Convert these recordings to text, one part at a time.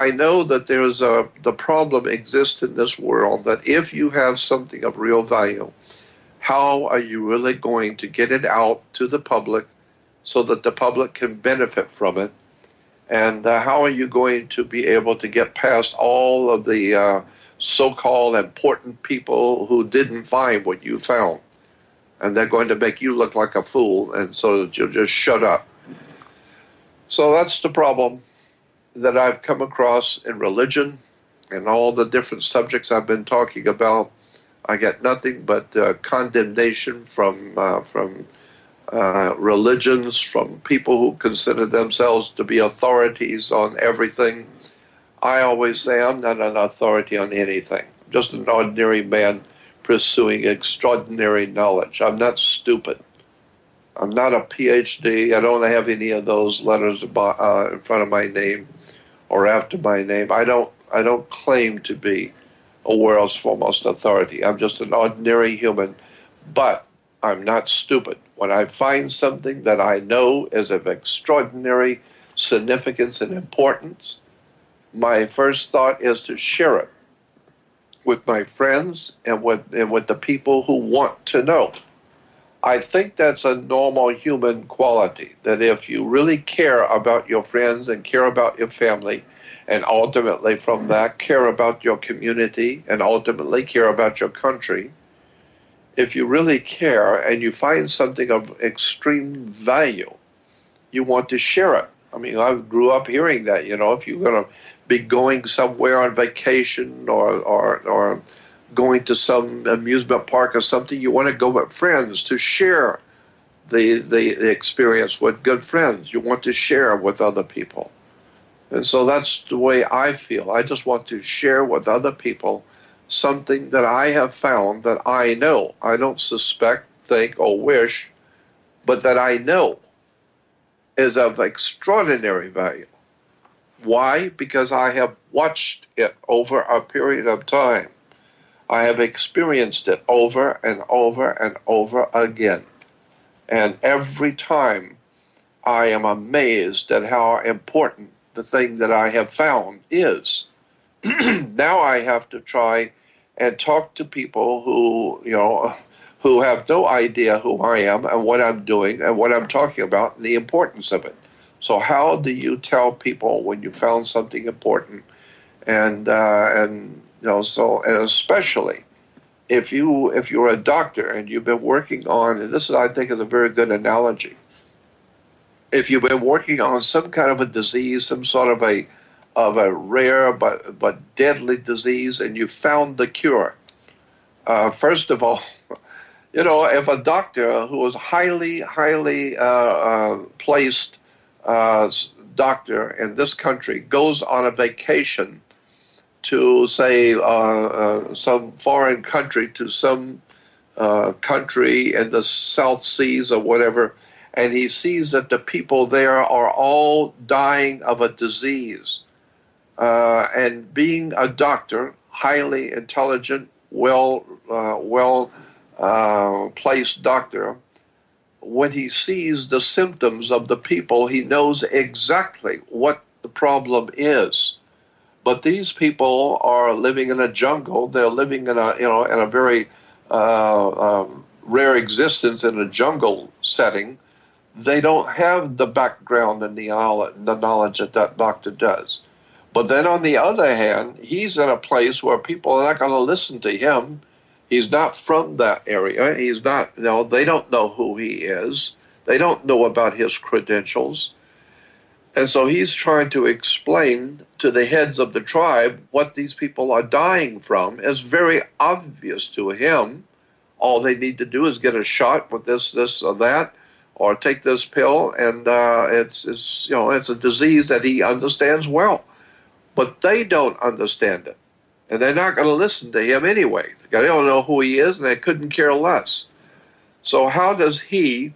I know that the problem exists in this world that if you have something of real value, how are you really going to get it out to the public so that the public can benefit from it? And how are you going to be able to get past all of the so-called important people who didn't find what you found? And they're going to make you look like a fool, and so that you'll just shut up. So that's the problem that I've come across in religion and all the different subjects I've been talking about. I get nothing but condemnation from religions, from people who consider themselves to be authorities on everything. I always say I'm not an authority on anything. I'm just an ordinary man pursuing extraordinary knowledge. I'm not stupid. I'm not a PhD. I don't have any of those letters in front of my name or after my name. I don't claim to be a world's foremost authority. I'm just an ordinary human, but I'm not stupid. When I find something that I know is of extraordinary significance and importance, my first thought is to share it with my friends and with the people who want to know. I think that's a normal human quality, that if you really care about your friends and care about your family, and ultimately from that care about your community and ultimately care about your country, if you really care and you find something of extreme value, you want to share it. I mean, I grew up hearing that, if you're going to be going somewhere on vacation or going to some amusement park or something, you want to go with friends to share the experience with good friends. You want to share with other people. And so that's the way I feel. I just want to share with other people something that I have found that I know. I don't suspect, think, or wish, but that I know is of extraordinary value. Why? Because I have watched it over a period of time. I have experienced it over and over and over again. And every time I am amazed at how important the thing that I have found is. Now I have to try and talk to people who have no idea who I am and what I'm doing and what I'm talking about and the importance of it. So how do you tell people when you found something important? And especially if you're a doctor and you've been working on, and this is, I think, is a very good analogy. If you've been working on some kind of a disease, some sort of a rare but deadly disease, and you found the cure. First of all, if a doctor who is highly placed doctor in this country goes on a vacation to, say, some foreign country, to some country in the South Seas or whatever, and he sees that the people there are all dying of a disease, and being a doctor, highly intelligent, well placed doctor, when he sees the symptoms of the people, he knows exactly what the problem is. But these people are living in a jungle. They're living in a very rare existence in a jungle setting. They don't have the background and the knowledge that doctor does. But then on the other hand, he's in a place where people are not going to listen to him. He's not from that area. He's not, they don't know who he is. They don't know about his credentials. And so he's trying to explain to the heads of the tribe what these people are dying from. It's very obvious to him. All they need to do is get a shot with this or that, or take this pill, and it's a disease that he understands well. But they don't understand it. And they're not going to listen to him anyway. They don't know who he is, and they couldn't care less. So how does he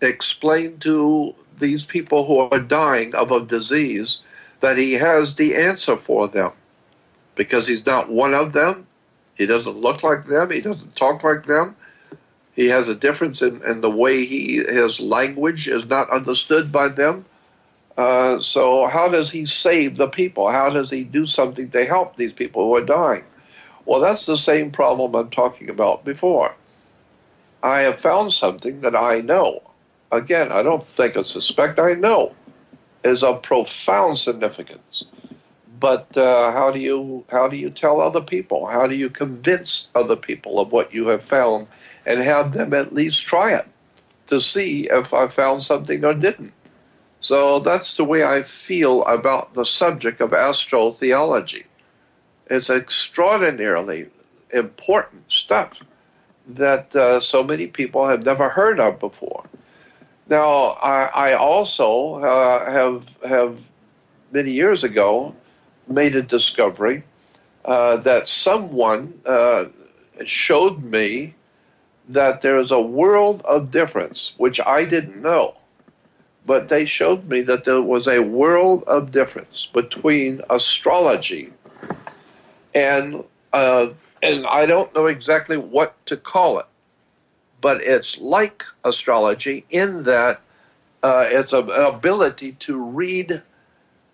explain to these people who are dying of a disease that he has the answer for them? Because he's not one of them. He doesn't look like them. He doesn't talk like them. He has a difference in the way his language is not understood by them. So how does he save the people? How does he do something to help these people who are dying? Well, that's the same problem I'm talking about before. I have found something that I know. Again, I don't think or suspect, I know is of profound significance. But how do you tell other people? How do you convince other people of what you have found and have them at least try it to see if I found something or didn't? So that's the way I feel about the subject of astrotheology. It's extraordinarily important stuff that so many people have never heard of before. Now, I also have many years ago made a discovery that someone showed me that there is a world of difference, which I didn't know. But they showed me that there was a world of difference between astrology and I don't know exactly what to call it, but it's like astrology in that it's an ability to read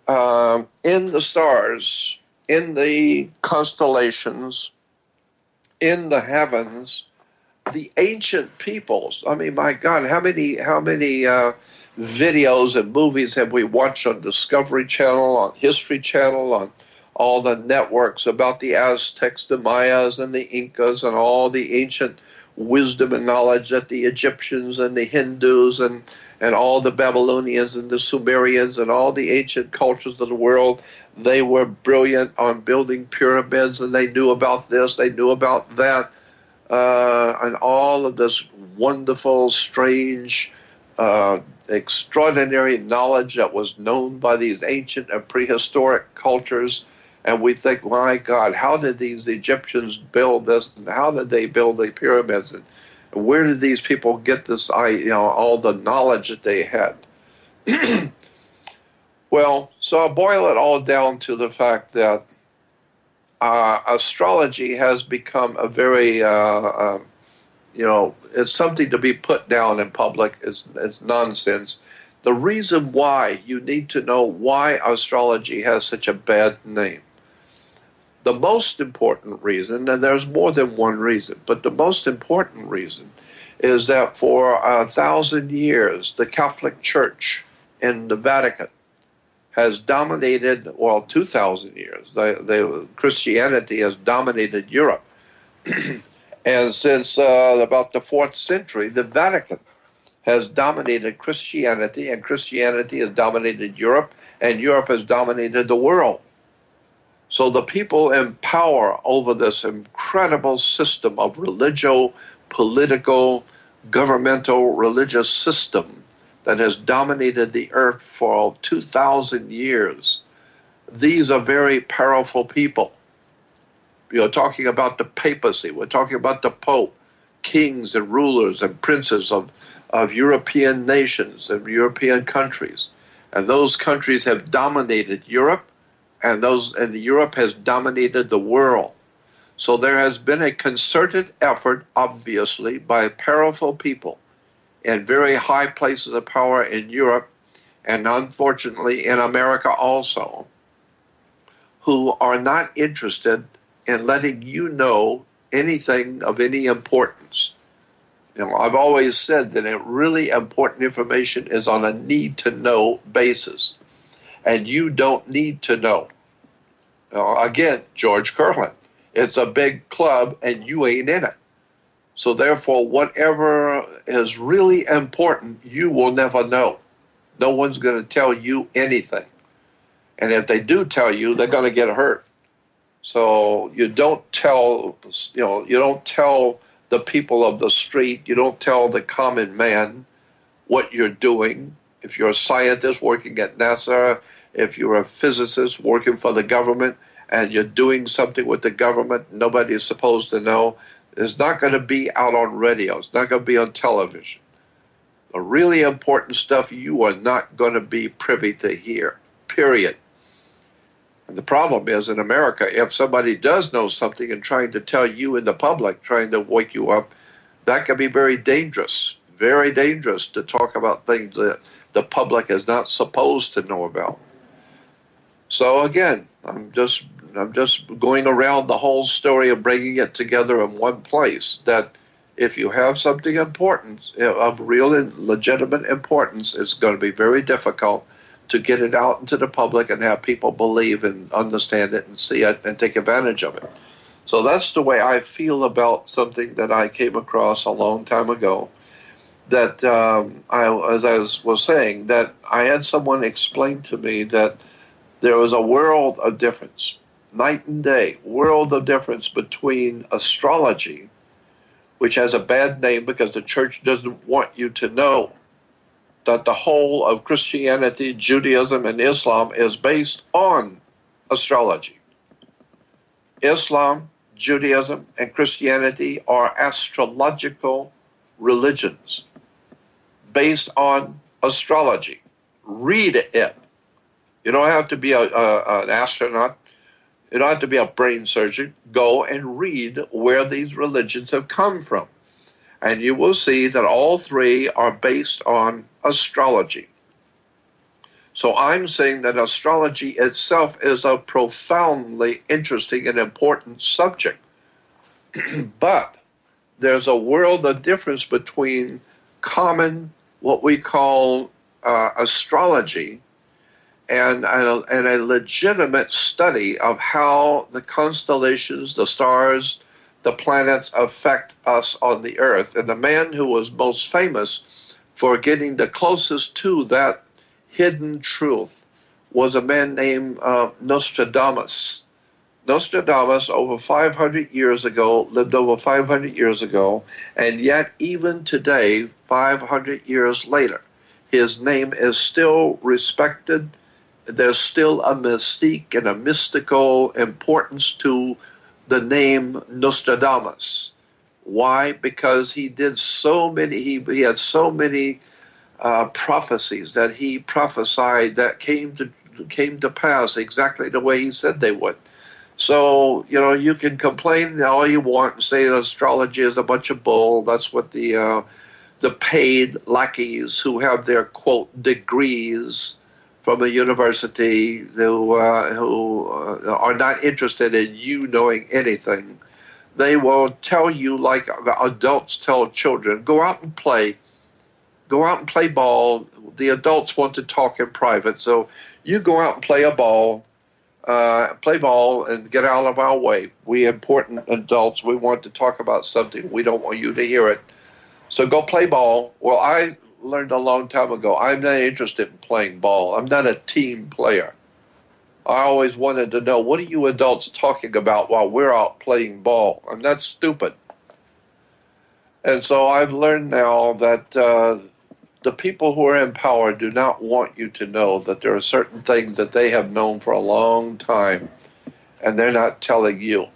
in the stars, in the constellations, in the heavens, the ancient peoples. I mean, my God, how many videos and movies have we watched on Discovery Channel, on History Channel, on all the networks about the Aztecs, the Mayas, and the Incas, and all the ancient wisdom and knowledge that the Egyptians and the Hindus and all the Babylonians and the Sumerians and all the ancient cultures of the world, they were brilliant on building pyramids, and they knew about this, they knew about that, and all of this wonderful, strange, extraordinary knowledge that was known by these ancient and prehistoric cultures. And we think, my God, how did these Egyptians build this? And how did they build the pyramids? And where did these people get this, all the knowledge that they had? Well, so I boil it all down to the fact that astrology has become a very, it's something to be put down in public. It's nonsense. The reason why you need to know why astrology has such a bad name. The most important reason, and there's more than one reason, but the most important reason is that for 1,000 years, the Catholic Church in the Vatican has dominated, 2,000 years. Christianity has dominated Europe. And since about the 4th century, the Vatican has dominated Christianity, and Christianity has dominated Europe, and Europe has dominated the world. So the people in power over this incredible system of political, governmental, religious system that has dominated the earth for 2,000 years, these are very powerful people. You're talking about the papacy. We're talking about the Pope, kings and rulers and princes of European nations and European countries. And those countries have dominated Europe, and Europe has dominated the world. So there has been a concerted effort, obviously, by powerful people in very high places of power in Europe, and unfortunately in America also, who are not interested in letting you know anything of any importance. I've always said that really important information is on a need-to-know basis, and you don't need to know. Again, George Carlin, it's a big club, and you ain't in it. So therefore, whatever is really important, you will never know. No one's going to tell you anything. And if they do tell you, they're going to get hurt. So you don't tell the people of the street, you don't tell the common man what you're doing. If you're a scientist working at NASA, if you're a physicist working for the government, and you're doing something with the government nobody is supposed to know, it's not going to be out on radio. It's not going to be on television. The really important stuff you are not going to be privy to hear, period. And the problem is in America, if somebody does know something and trying to tell you in the public, trying to wake you up, that can be very dangerous very dangerous to talk about things that the public is not supposed to know about. So again, I'm just going around the whole story of bringing it together in one place, that if you have something important, of real and legitimate importance, it's going to be very difficult to get it out into the public and have people believe and understand it and see it and take advantage of it. So that's the way I feel about something that I came across a long time ago. That as I was saying, that I had someone explain to me that there was a world of difference, night and day, world of difference between astrology, which has a bad name because the church doesn't want you to know that the whole of Christianity, Judaism, and Islam is based on astrology. Islam, Judaism, and Christianity are astrological religions based on astrology. Read it. You don't have to be an astronaut. You don't have to be a brain surgeon. Go and read where these religions have come from. And you will see that all three are based on astrology. So I'm saying that astrology itself is a profoundly interesting and important subject. But there's a world of difference between common, what we call astrology, and a legitimate study of how the constellations, the stars, the planets affect us on the earth. And the man who was most famous for getting the closest to that hidden truth was a man named Nostradamus. Nostradamus, over 500 years ago, lived over 500 years ago, and yet even today, 500 years later, his name is still respected. There's still a mystique and a mystical importance to the name Nostradamus. Why? Because he did so many, he had so many prophecies that he prophesied that came to pass exactly the way he said they would. So, you can complain all you want and say that astrology is a bunch of bull. That's what the paid lackeys who have their, quote, degrees from a university who are not interested in you knowing anything. They will tell you, like adults tell children, go out and play. Go out and play ball. The adults want to talk in private, so you go out and play ball and get out of our way. We important adults, we want to talk about something. We don't want you to hear it. So go play ball. Well, I learned a long time ago, I'm not interested in playing ball. I'm not a team player. I always wanted to know, what are you adults talking about while we're out playing ball? I'm not stupid. And so I've learned now that the people who are in power do not want you to know that there are certain things that they have known for a long time, and they're not telling you.